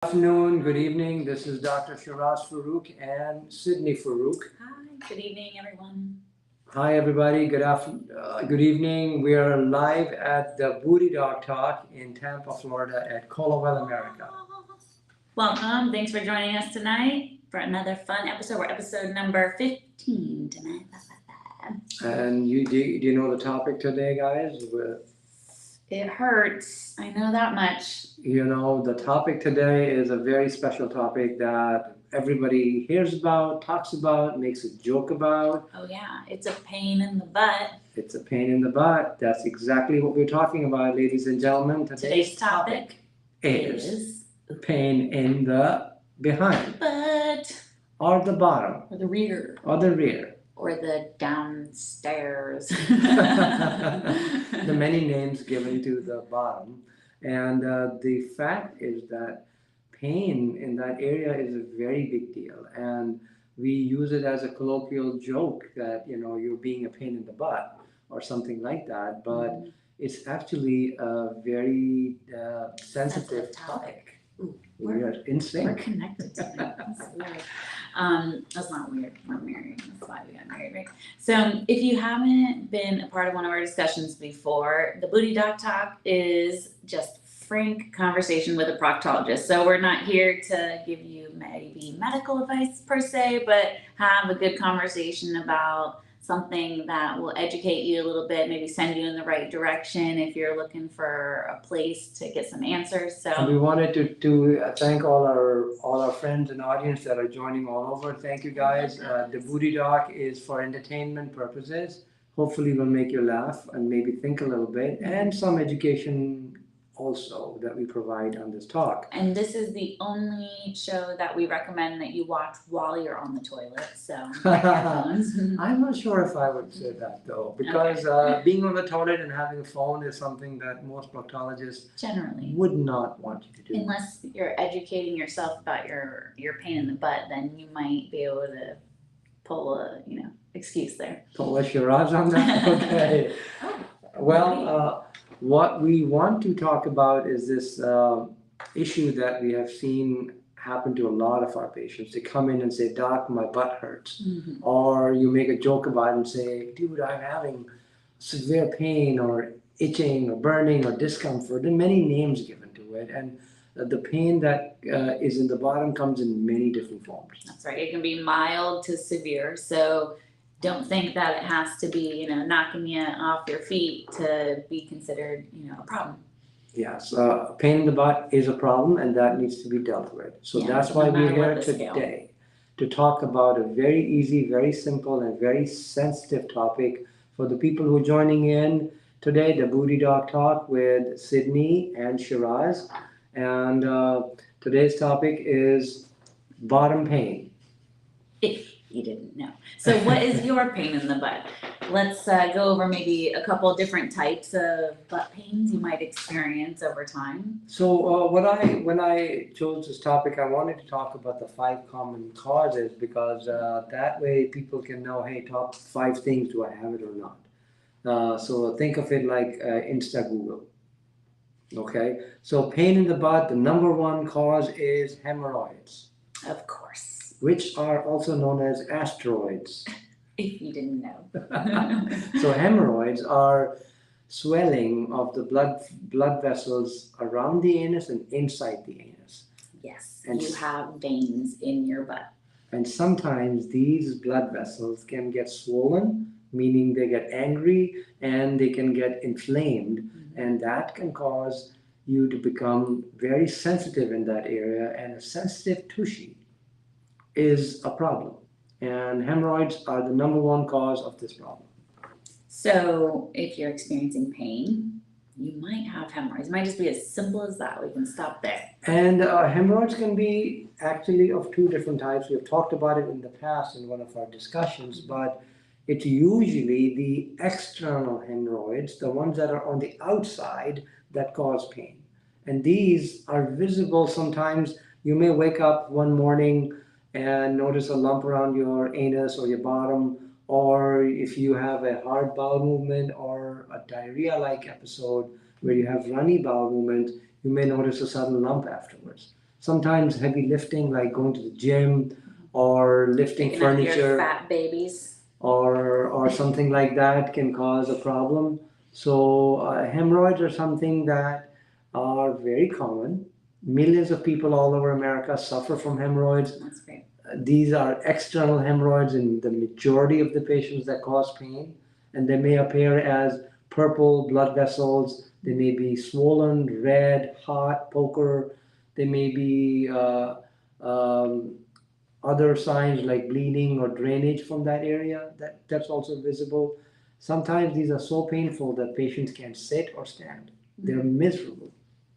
Afternoon, good evening. This is Dr. Shiraz Farooq and Sydney Farooq. Hi, good evening, everyone. Hi, everybody. Good evening. We are live at the DaBootyDoc Talk in Tampa, Florida, at Colorado, America. Welcome. Thanks for joining us tonight for another fun episode. We're episode number 15 tonight. And do you know the topic today, guys? It hurts. I know that much. You know, the topic today is a very special topic that everybody hears about, talks about, makes a joke about. Oh, yeah. It's a pain in the butt. It's a pain in the butt. That's exactly what we're talking about, ladies and gentlemen. Today's topic is pain in the behind. Butt. Or the bottom. Or the rear. Or the rear. Or the downstairs. The many names given to the bottom. And the fact is that pain in that area is a very big deal. And we use it as a colloquial joke that, you know, you're being a pain in the butt or something like that. But it's actually a very sensitive topic. Ooh, we're in sync. We're connected tonight. That's weird. That's not weird. We're married. That's why we got married, right? So if you haven't been a part of one of our discussions before, the DaBootyDoc Talk is just frank conversation with a proctologist. So we're not here to give you maybe medical advice per se, but have a good conversation about something that will educate you a little bit, maybe send you in the right direction if you're looking for a place to get some answers. So and we wanted to thank all our friends and audience that are joining all over. Thank you guys. The DaBootyDoc is for entertainment purposes. Hopefully we'll make you laugh and maybe think a little bit, and some education also that we provide on this talk. And this is the only show that we recommend that you watch while you're on the toilet. So I'm not sure if I would say that though, because being on the toilet and having a phone is something that most proctologists generally would not want you to do. Unless you're educating yourself about your pain in the butt, then you might be able to pull a excuse there. Pull a Shiraz on that? Okay. Well, what we want to talk about is this issue that we have seen happen to a lot of our patients. They come in and say, "Doc, my butt hurts." Mm-hmm. Or you make a joke about it and say, "Dude, I'm having severe pain or itching or burning or discomfort." There are many names given to it. And the pain that is in the bottom comes in many different forms. That's right. It can be mild to severe. So don't think that it has to be, knocking you off your feet to be considered, a problem. Yes, pain in the butt is a problem and that needs to be dealt with. So that's why we're here today to talk about a very easy, very simple, and very sensitive topic for the people who are joining in today, the DaBootyDoc Talk with Sydney and Shiraz. And today's topic is bottom pain. If you didn't know. So what is your pain in the butt? Let's go over maybe a couple different types of butt pains you might experience over time. So when I chose this topic, I wanted to talk about the 5 common causes because that way people can know, hey, top 5 things, do I have it or not? So think of it like Insta Google. Okay, so pain in the butt, the number 1 cause is hemorrhoids. Of course. Which are also known as asteroids. If you didn't know. So hemorrhoids are swelling of the blood vessels around the anus and inside the anus. Yes, and you have veins in your butt. And sometimes these blood vessels can get swollen, meaning they get angry and they can get inflamed. Mm-hmm. And that can cause you to become very sensitive in that area, and a sensitive tushy is a problem, and hemorrhoids are the number 1 cause of this problem. So if you're experiencing pain, you might have hemorrhoids. It might just be as simple as that. We can stop there. And hemorrhoids can be actually of 2 different types. We have talked about it in the past in one of our discussions, but it's usually the external hemorrhoids, the ones that are on the outside, that cause pain. And these are visible sometimes. You may wake up one morning and notice a lump around your anus or your bottom, or if you have a hard bowel movement or a diarrhea-like episode where you have runny bowel movement, you may notice a sudden lump afterwards. Sometimes heavy lifting, like going to the gym or lifting Picking up your furniture fat babies. or something like that can cause a problem. So hemorrhoids are something that are very common. Millions of people all over America suffer from hemorrhoids. That's great. These are external hemorrhoids in the majority of the patients that cause pain, and they may appear as purple blood vessels. They may be swollen, red, hot, poker. They may be other signs like bleeding or drainage from that area. That's also visible. Sometimes these are so painful that patients can't sit or stand. They're miserable.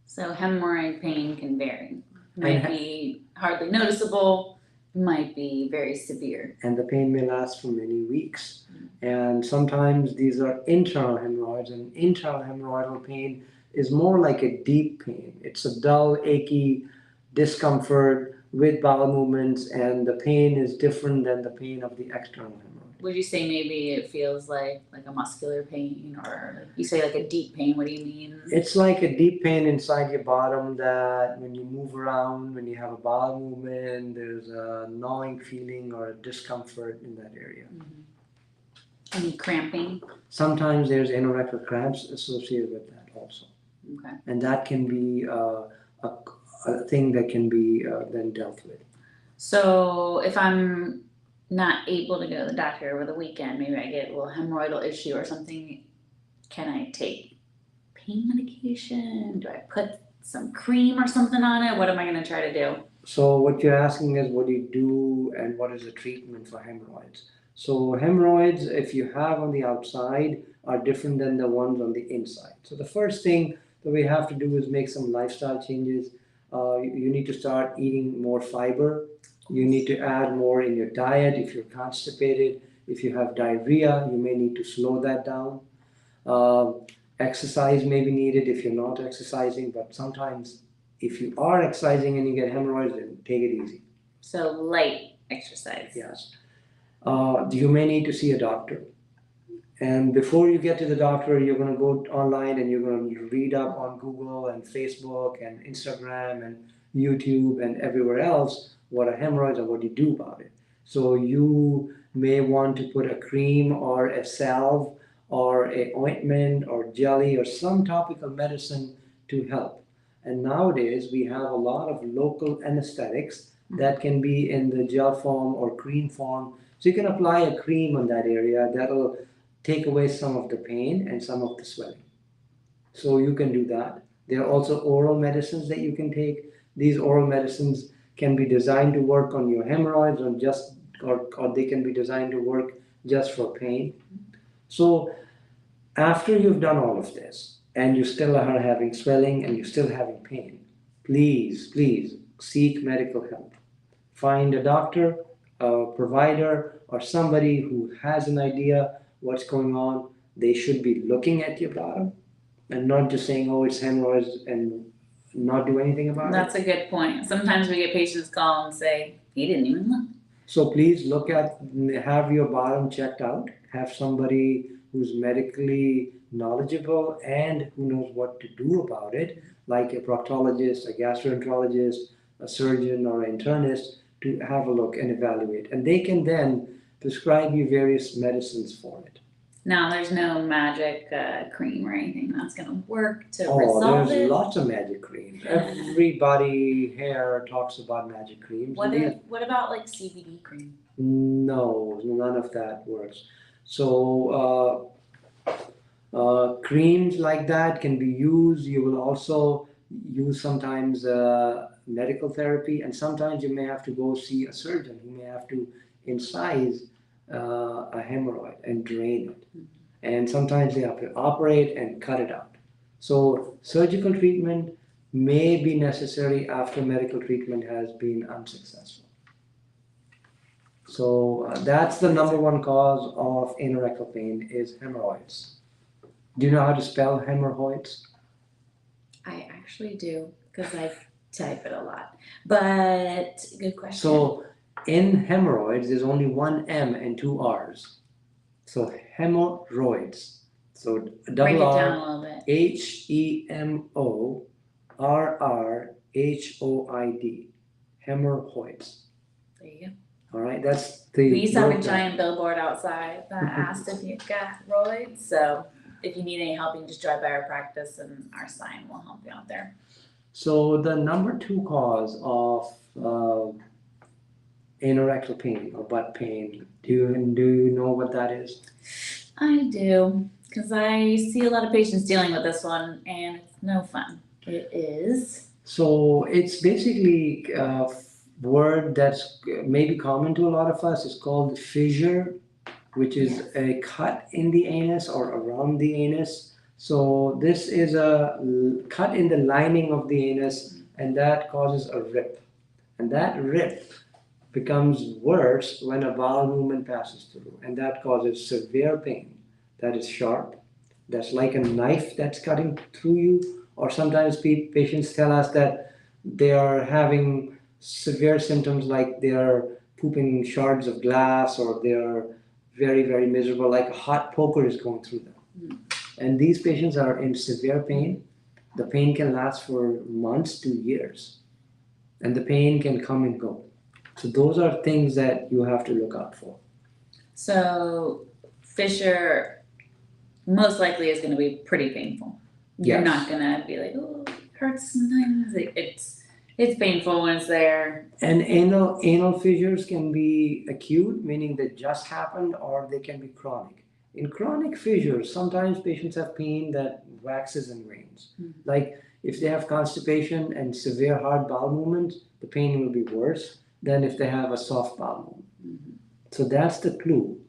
So hemorrhoid pain can vary. Might be hardly noticeable, might be very severe. And the pain may last for many weeks. And sometimes these are internal hemorrhoids, and internal hemorrhoidal pain is more like a deep pain. It's a dull, achy discomfort with bowel movements, and the pain is different than the pain of the external hemorrhoid. Would you say maybe it feels like a muscular pain, or you say like a deep pain? What do you mean? It's like a deep pain inside your bottom that when you move around, when you have a bowel movement, there's a gnawing feeling or a discomfort in that area. Any cramping? Sometimes there's anorectal cramps associated with that also. Okay. And that can be a thing that can be then dealt with. So if I'm not able to go to the doctor over the weekend, maybe I get a little hemorrhoidal issue or something, can I take pain medication? Do I put some cream or something on it? What am I going to try to do? So what you're asking is what do you do and what is the treatment for hemorrhoids? So hemorrhoids, if you have on the outside, are different than the ones on the inside. So the first thing that we have to do is make some lifestyle changes. You need to start eating more fiber. You need to add more in your diet. If you're constipated, if you have diarrhea, you may need to slow that down. Exercise may be needed if you're not exercising, but sometimes if you are exercising and you get hemorrhoids, then take it easy. So light exercise. Yes. You may need to see a doctor. And before you get to the doctor, you're going to go online and you're going to read up on Google and Facebook and Instagram and YouTube and everywhere else what are hemorrhoids and what do you do about it. So you may want to put a cream or a salve or an ointment or jelly or some topical medicine to help. And nowadays we have a lot of local anesthetics that can be in the gel form or cream form. So you can apply a cream on that area that'll take away some of the pain and some of the swelling. So you can do that. There are also oral medicines that you can take. These oral medicines can be designed to work on your hemorrhoids or they can be designed to work just for pain. So after you've done all of this and you still are having swelling and you're still having pain, please seek medical help. Find a doctor, a provider, or somebody who has an idea what's going on. They should be looking at your bottom and not just saying, oh, it's hemorrhoids and not do anything about That's it. a good point. Sometimes we get patients call and say, he didn't even look. So please have your bottom checked out. Have somebody who's medically knowledgeable and who knows what to do about it, like a proctologist, a gastroenterologist, a surgeon, or an internist, to have a look and evaluate. And they can then prescribe you various medicines for it. Now, there's no magic cream or anything that's going to work to resolve there's it? Lots of magic creams. Everybody here talks about magic creams. What about like CBD cream? No, none of that works. So creams like that can be used. You will also use sometimes medical therapy, and sometimes you may have to go see a surgeon who may have to incise a hemorrhoid and drain it. And sometimes they have to operate and cut it out. So surgical treatment may be necessary after medical treatment has been unsuccessful. So that's the number one cause of anorectal pain is hemorrhoids. Do you know how to spell hemorrhoids? I actually do, because I type it a lot. But good question. So in hemorrhoids, there's only one M and two R's. So hemorrhoids. So Break it double down R, a little bit. HEMORRHOIDS. H-O-I-D, hemorrhoids. There you go. All right, that's the. We used to have a word giant billboard outside that asked if you got roids, so if you need any help, you can just drive by our practice and our sign will help you out there. So the number 2 cause of anorectal pain or butt pain, do you know what that is? I do, because I see a lot of patients dealing with this one and it's no fun. It is. So it's basically a word that's maybe common to a lot of us. It's called fissure, which is a cut in the anus or around the anus. So this is a cut in the lining of the anus, and that causes a rip. And that rip becomes worse when a bowel movement passes through, and that causes severe pain. That is sharp. That's like a knife that's cutting through you. Or sometimes patients tell us that they are having severe symptoms like they are pooping shards of glass, or they are very, very miserable, like a hot poker is going through them. And these patients are in severe pain. The pain can last for months to years. And the pain can come and go. So those are things that you have to look out for. So fissure most likely is going to be pretty painful. You're Yes. not going to be like, oh, it hurts sometimes. It's painful when it's there. And anal fissures can be acute, meaning they just happened, or they can be chronic. In chronic fissures, sometimes patients have pain that waxes and wanes. Like if they have constipation and severe hard bowel movements, the pain will be worse than if they have a soft bowel movement. So that's the clue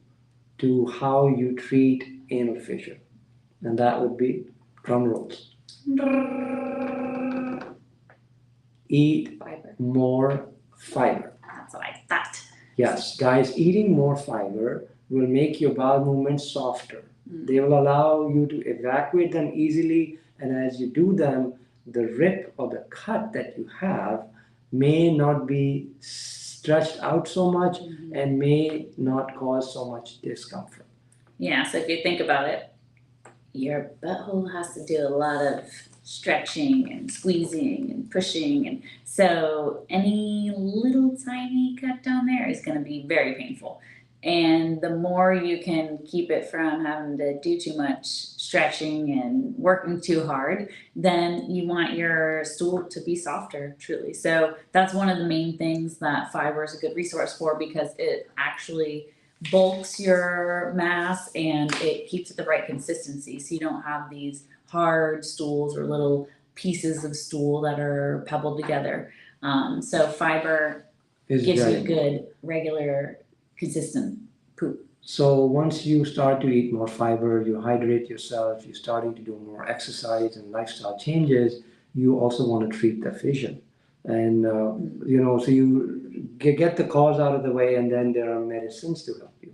to how you treat anal fissure. And that would be, drum rolls, eat Fiber. more fiber. That's what I thought. Yes, guys, eating more fiber will make your bowel movements softer. They will allow you to evacuate them easily, and as you do them, the rip or the cut that you have may not be stretched out so much and may not cause so much discomfort. Yeah, so if you think about it, your butthole has to do a lot of stretching and squeezing and pushing, and so any little tiny cut down there is going to be very painful. And the more you can keep it from having to do too much stretching and working too hard, then you want your stool to be softer, truly. So that's one of the main things that fiber is a good resource for, because it actually bulks your mass and it keeps it the right consistency, so you don't have these hard stools or little pieces of stool that are pebbled together. So fiber gives you good, regular, consistent poop. So once you start to eat more fiber, you hydrate yourself, you're starting to do more exercise and lifestyle changes, you also want to treat the fissure. And, so you get the cause out of the way, and then there are medicines to help you.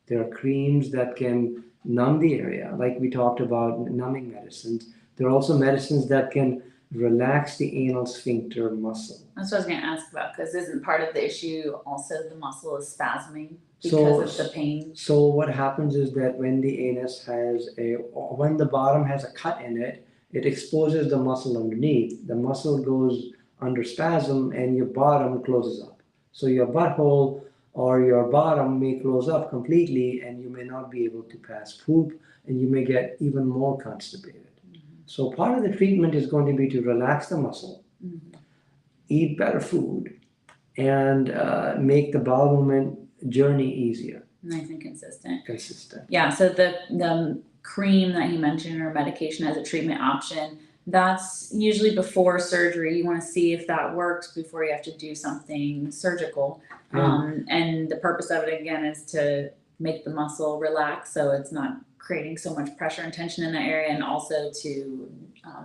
There are creams that can numb the area, like we talked about numbing medicines. There are also medicines that can relax the anal sphincter muscle. That's what I was going to ask about, because isn't part of the issue also the muscle is spasming because of the pain? So what happens is that when the anus when the bottom has a cut in it, it exposes the muscle underneath. The muscle goes under spasm and your bottom closes up. So your butthole or your bottom may close up completely, and you may not be able to pass poop, and you may get even more constipated. So part of the treatment is going to be to relax the muscle, eat better food, and make the bowel movement journey easier. Nice and consistent. Yeah, so the cream that you mentioned, or medication as a treatment option, that's usually before surgery. You want to see if that works before you have to do something surgical. And the purpose of it, again, is to make the muscle relax, so it's not creating so much pressure and tension in that area, and also to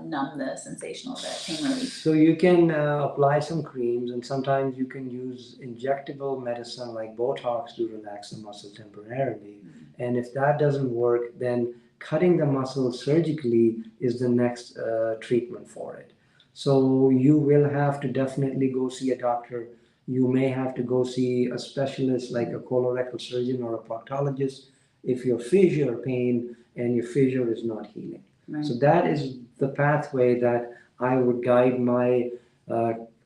numb the sensation of the pain relief. So you can apply some creams, and sometimes you can use injectable medicine like Botox to relax the muscle temporarily. And if that doesn't work, then cutting the muscle surgically is the next treatment for it. So you will have to definitely go see a doctor. You may have to go see a specialist like a colorectal surgeon or a proctologist if your fissure pain and your fissure is not healing. Right. So that is the pathway that I would guide my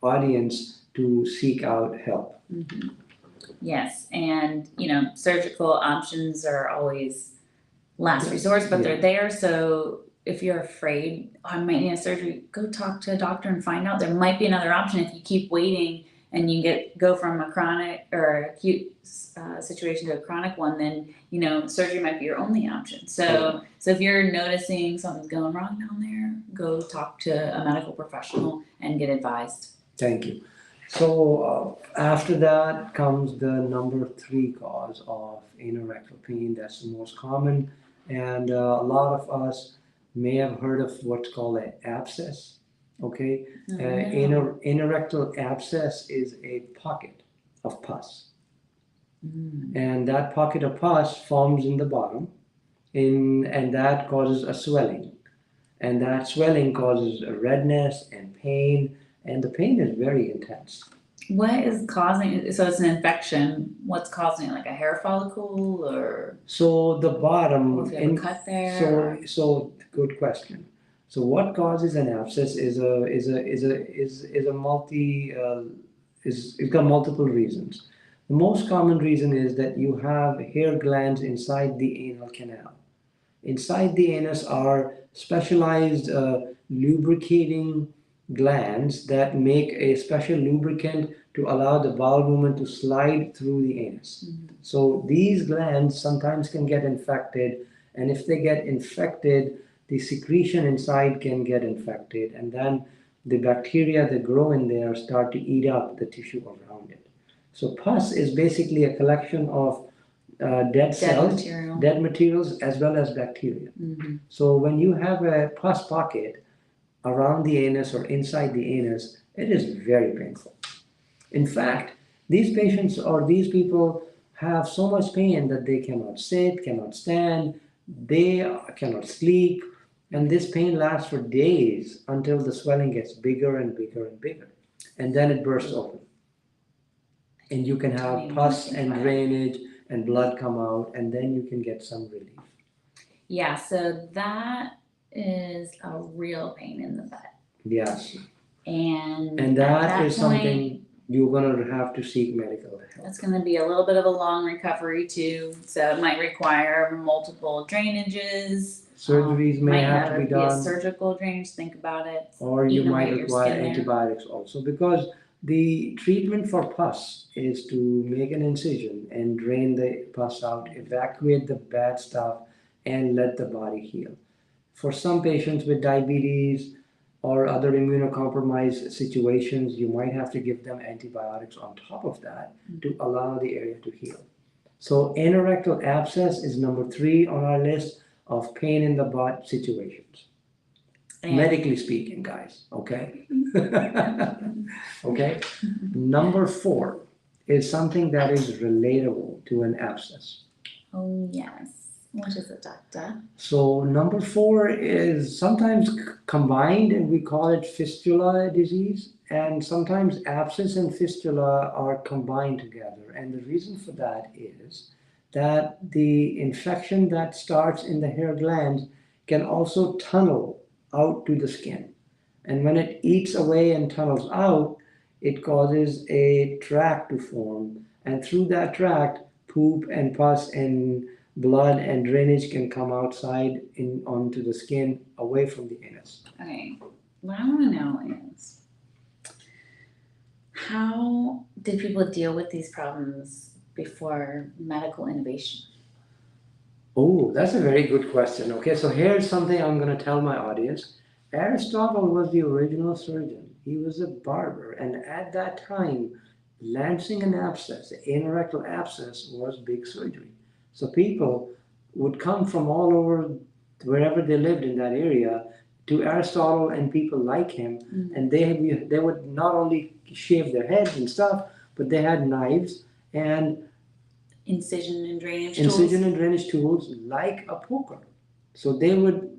audience to seek out help. Mhm. Yes, and surgical options are always last resort, but they're there. So if you're afraid, I might need a surgery, go talk to a doctor and find out. There might be another option if you keep waiting and you go from a chronic or acute situation to a chronic one. Then surgery might be your only option. So if you're noticing something's going wrong down there, go talk to a medical professional and get advised. Thank you. So after that comes the number 3 cause of anorectal pain. That's the most common, and a lot of us may have heard of what's called an abscess. Okay, anorectal abscess is a pocket of pus, and that pocket of pus forms in the bottom, and that causes a swelling, and that swelling causes a redness and pain. And the pain is very intense. What is causing it? So it's an infection. What's causing it? Like a hair follicle, or so the bottom? Or if you have a cut there. So good question. So what causes an abscess is it's got multiple reasons. The most common reason is that you have hair glands inside the anal canal. Inside the anus are specialized lubricating glands that make a special lubricant to allow the bowel movement to slide through the anus. So these glands sometimes can get infected, and if they get infected, the secretion inside can get infected, and then the bacteria that grow in there start to eat up the tissue around it. So pus is basically a collection of dead cells, dead materials, as well as bacteria. So when you have a pus pocket around the anus or inside the anus, it is very painful. In fact, these patients or these people have so much pain that they cannot sit, cannot stand, they cannot sleep, and this pain lasts for days until the swelling gets bigger and bigger and bigger, and then it bursts open. And you can have pus and drainage and blood come out, and then you can get some relief. Yeah, so that is a real pain in the butt. Yes. And that is something you're going to have to seek medical help. That's going to be a little bit of a long recovery too. So it might require multiple drainages. Surgeries may have to be done. Be a surgical drainage, think about it. Or you might require antibiotics also, because the treatment for pus is to make an incision and drain the pus out, evacuate the bad stuff, and let the body heal. For some patients with diabetes or other immunocompromised situations, you might have to give them antibiotics on top of that to allow the area to heal. So anorectal abscess is number 3 on our list of pain in the butt situations. Medically speaking, guys, okay? Okay? Number 4 is something that is relatable to an abscess. Oh, yes. What is it, doctor? So number 4 is sometimes combined, and we call it fistula disease, and sometimes abscess and fistula are combined together. And the reason for that is that the infection that starts in the hair glands can also tunnel out to the skin. And when it eats away and tunnels out, it causes a tract to form. And through that tract, poop and pus and blood and drainage can come outside onto the skin away from the anus. Okay, what I want to know is, how did people deal with these problems before medical innovation? Oh, that's a very good question. Okay, so here's something I'm going to tell my audience. Aristotle was the original surgeon. He was a barber, and at that time, lancing an abscess, the anorectal abscess, was big surgery. So people would come from all over, wherever they lived in that area, to Aristotle and people like him, and they would not only shave their heads and stuff, but they had knives and incision and drainage tools like a poker. So they would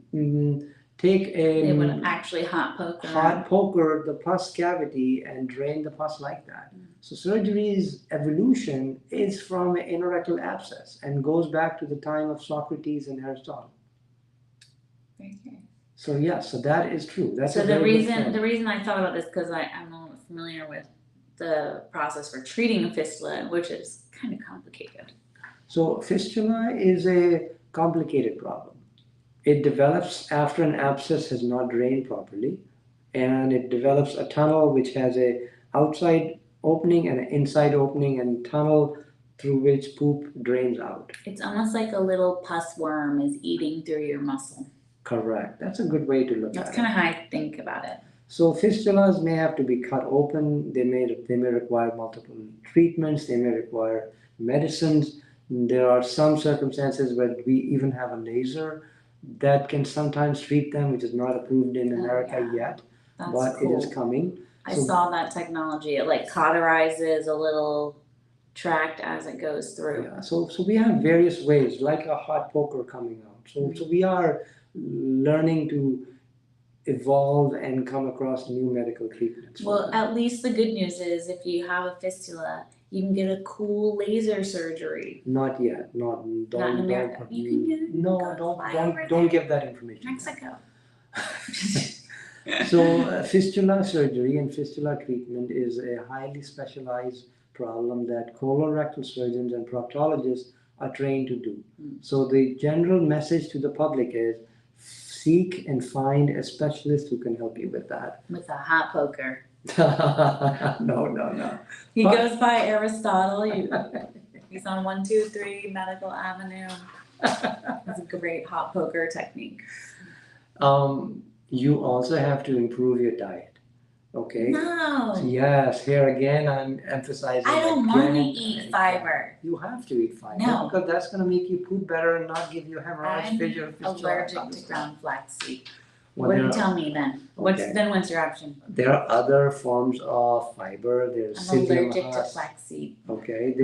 take they would actually hot poker the pus cavity and drain the pus like that. So surgery's evolution is from an anorectal abscess and goes back to the time of Socrates and Aristotle. Okay. So yeah, so that is true. That's So a the very good reason point. the reason I thought about this because I'm a little familiar with the process for treating a fistula, which is kind of complicated. So fistula is a complicated problem. It develops after an abscess has not drained properly, and it develops a tunnel which has a outside opening and an inside opening and tunnel through which poop drains out. It's almost like a little pus worm is eating through your muscle. Correct. That's a good way to look That's at kind it. of how I think about it. So fistulas may have to be cut open. They may require multiple treatments. They may require medicines. There are some circumstances where we even have a laser that can sometimes treat them, which is not approved in America yet, That's but cool. it is coming. I So- saw that technology. It like cauterizes a little tract as it goes through. Yeah, so we have various ways, like a hot poker coming out. So we are learning to evolve and come across new medical treatments. for Well, them. at least the good news is if you have a fistula, you can get a cool laser surgery. Not yet. Not Not in America. You can get it. No, Go fly over don't there. give that information. Mexico. So fistula surgery and fistula treatment is a highly specialized problem that colorectal surgeons and proctologists are trained to do. So the general message to the public is seek and find a specialist who can help you with that. With a hot poker. No. He But- goes by Aristotle. He's on 123 Medical Avenue. It's a great hot poker technique. You also have to improve your diet. Okay? No, Yes, here again I'm emphasizing. I don't want to again eat and fiber. You have to eat fiber No. because that's going to make you poop better and not give you hemorrhoids, I'm fissures, allergic to ground flaxseed. Well, What do there you are- tell me then? Okay. What's your option? There are other forms of fiber. There's I'm psyllium allergic to husk. flaxseed. Okay,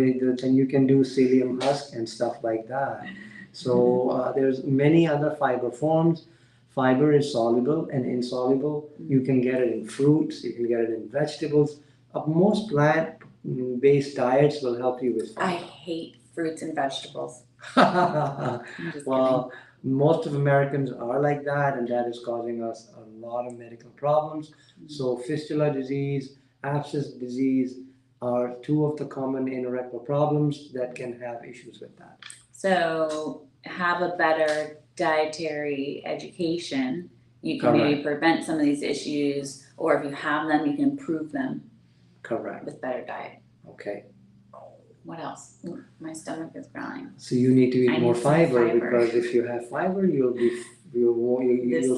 then you can do psyllium husk and stuff like that. So there's many other fiber forms. Fiber is soluble and insoluble. You can get it in fruits. You can get it in vegetables. Most plant-based diets will help you with I fiber. hate fruits and vegetables. I'm just Well, most of Americans are like that, and that is causing us a lot of medical problems. So fistula disease, abscess disease are two of the common anorectal problems that can have issues with that. kidding. So have a better dietary education. You can maybe prevent some of these issues, or if you have them, you can improve them Correct. with better diet. Okay. What else? Ooh, my stomach is growling. So you need to I eat need more some fiber fiber. because if you have fiber, you'll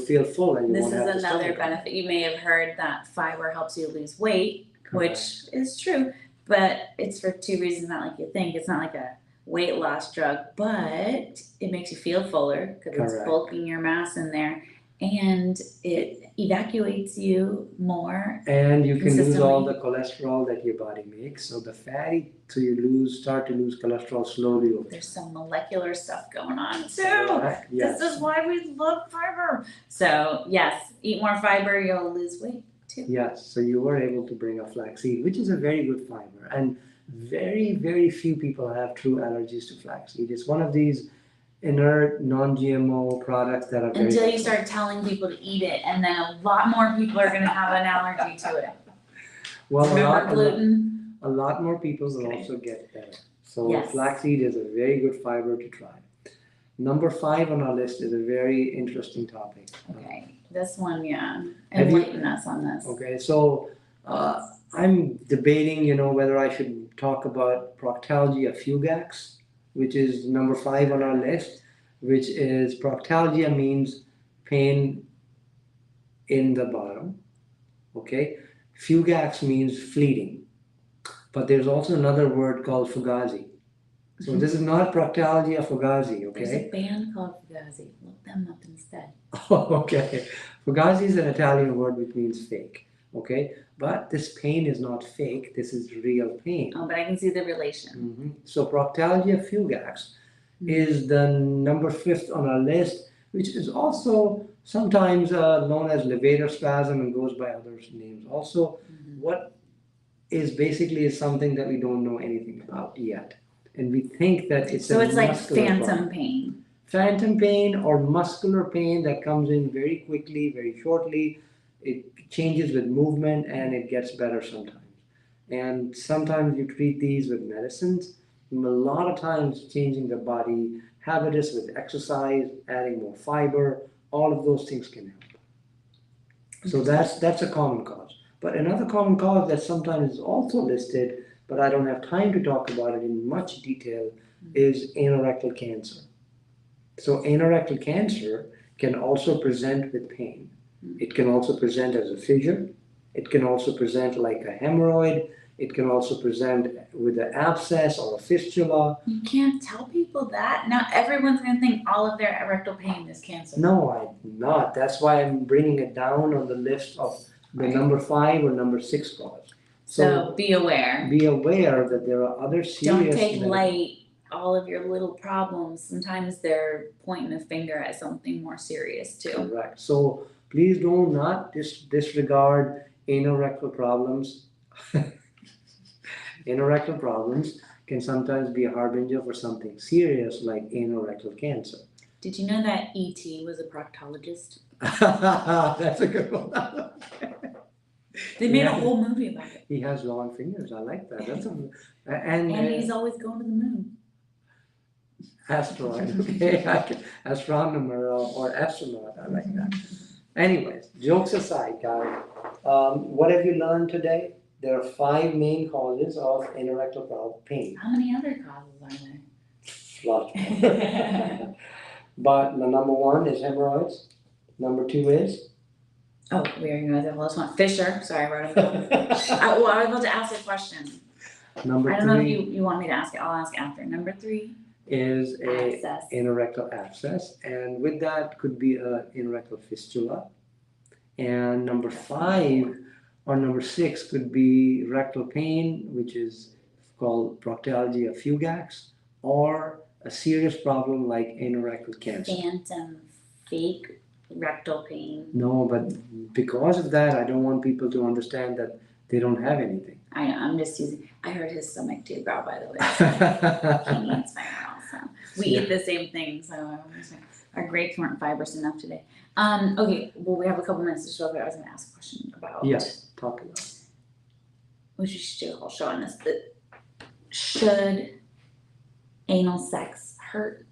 feel full and you This won't is have the another stomach. benefit. You may have heard that fiber helps you lose weight, Correct. which is true, but it's for two reasons, not like you think. It's not like a weight loss drug, but it makes you feel fuller because it's Correct. bulking your mass in there, and it evacuates you more. And you can lose all Consistently. the cholesterol that your body makes. So start to lose cholesterol slowly over There's some molecular stuff going on too. Correct. Yes. This is why we love fiber. So yes, eat more fiber, you'll lose weight too. Yes, so you were able to bring up flaxseed, which is a very good fiber, and very, very few people have true allergies to flaxseed. It's one of these inert, non-GMO products that are very Until you excellent. start telling people to eat it, and then a lot more people are gonna have an allergy to it. Well, Remember gluten? a lot more people Just will kidding. also get better. So Yes. flaxseed is a very good fiber to try. Number 5 on our list is a very interesting topic. Okay, this one, yeah, Have you- enlighten us on this. Okay, so I'm debating, whether I should talk about proctalgia fugax, which is number 5 on our list, which is proctalgia means pain in the bottom. Okay, fugax means fleeting, but there's also another word called fugazi. So this is not proctalgia fugazi. There's Okay. a band called Fugazi, look them up instead. Okay. Fugazi is an Italian word which means fake. Okay. But this pain is not fake. This is real pain. Oh, but I can see the relation. So proctalgia fugax is the number 5th on our list, which is also sometimes known as levator spasm and goes by other names. Also, what is basically is something that we don't know anything about yet. And we think that it's So a it's like muscular phantom problem. pain. phantom pain or muscular pain that comes in very quickly, very shortly. It changes with movement and it gets better sometimes. And sometimes you treat these with medicines. And a lot of times changing the body habitus with exercise, adding more fiber, all of those things can help. So that's a common cause. But another common cause that sometimes is also listed, but I don't have time to talk about it in much detail, is anorectal cancer. So anorectal cancer can also present with pain. It can also present as a fissure. It can also present like a hemorrhoid. It can also present with an abscess or a fistula. You can't tell people that. Now everyone's going to think all of their rectal pain is cancer. No, I'm not. That's why I'm bringing it down on the list of the number 5 or number 6 cause. So be aware. Be aware that there are other serious... Don't take light all of your little problems. Sometimes they're pointing a finger at something more serious too. Correct. So please do not disregard anorectal problems. Anorectal problems can sometimes be a harbinger for something serious like anorectal cancer. Did you know that E.T. was a proctologist? That's a good one. They made a whole movie about it. He has long fingers. I like that. That's and he's always going to the moon. Asteroid, okay? Astronomer or astronaut. I like that. Anyways, jokes aside, guys. What have you learned today? There are 5 main causes of anorectal pain. How many other causes are there? Lots more. But the number 1 is hemorrhoids. Number 2 is? Oh, we are going to the last one. Fissure. Sorry, I wrote it down. I was about to ask a question. Number 3. I don't know if you want me to ask it. I'll ask after. Number 3 is a abscess. Anorectal abscess, and with that could be a anorectal fistula. And number 5 or number 6 could be rectal pain, which is called proctalgia, fugax, or a serious problem like anorectal cancer. Phantom fake rectal pain. No, but because of that, I don't want people to understand that they don't have anything. I know, I'm just using, I heard his stomach too growl, by the way. So he needs fiber also. We eat the same thing, so our grapes weren't fibrous enough today. Okay, well, we have a couple minutes to show, but I was going to ask a question about. Yes, talk about it. We should do a whole show on this, but should anal sex hurt?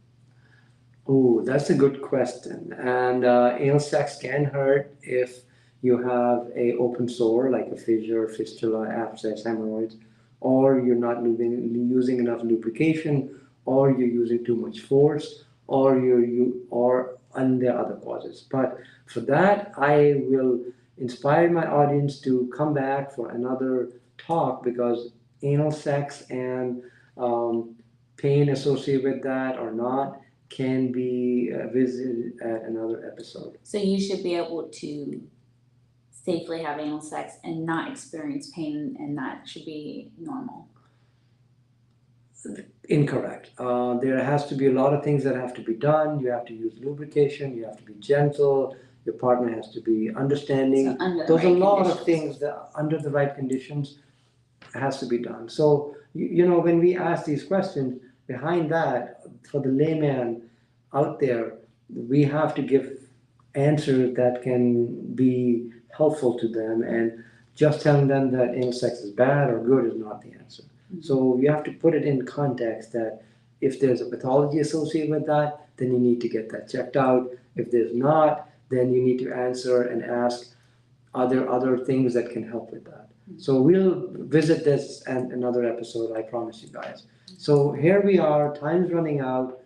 Oh, that's a good question. And anal sex can hurt if you have a open sore like a fissure, fistula, abscess, hemorrhoids, or you're not using enough lubrication, or you're using too much force, or and there are other causes. But for that, I will inspire my audience to come back for another talk, because anal sex and pain associated with that or not can be visited at another episode. So you should be able to safely have anal sex and not experience pain, and that should be normal. Incorrect. There has to be a lot of things that have to be done. You have to use lubrication, you have to be gentle, your partner has to be understanding. So There's a lot of things that under the right conditions has to be done. So, you know, when we ask these questions, behind that, for the layman out there, we have to give answers that can be helpful to them, and just telling them that anal sex is bad or good is not the answer. Mm-hmm. So you have to put it in context that if there's a pathology associated with that, then you need to get that checked out. If there's not, then you need to answer and ask, are there other things that can help with that? Mm-hmm. So we'll visit this in another episode, I promise you guys. Mm-hmm. So here we are, time's running out.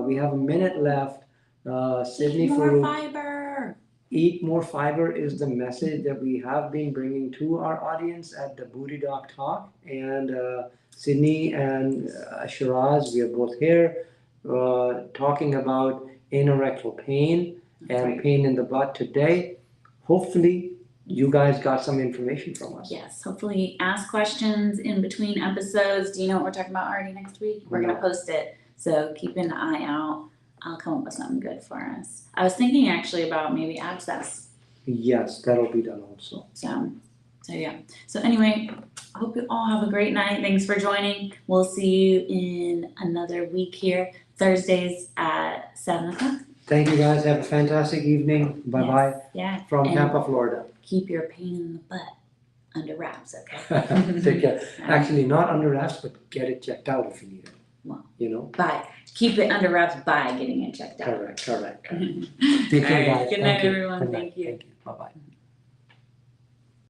We have a minute left. Sydney Farooq. Fiber. Eat more fiber is the message that we have been bringing to our audience at DaBootyDoc Talk. And Sydney and Shiraz, we are both here talking about anorectal pain and pain in the butt today. Hopefully, you guys got some information from us. Yes, hopefully ask questions in between episodes. Do you know what we're talking about already next week? We're going to post it, so keep an eye out. I'll come up with something good for us. I was thinking actually about maybe abscess. Yes, that'll be done also. So yeah. So anyway, I hope you all have a great night. Thanks for joining. We'll see you in another week here. Thursdays at 7 o'clock. Thank you guys. Have a fantastic evening. Bye bye. Yes, yeah. From And Tampa, Florida. keep your pain in the butt under wraps, okay? Take care. Actually, not under wraps, but get it checked out if you need it. Well. You know? Keep it under wraps by getting it checked out. Correct. All Take care, right, guys. good Thank night, you. everyone. Good night. Thank you. Bye bye.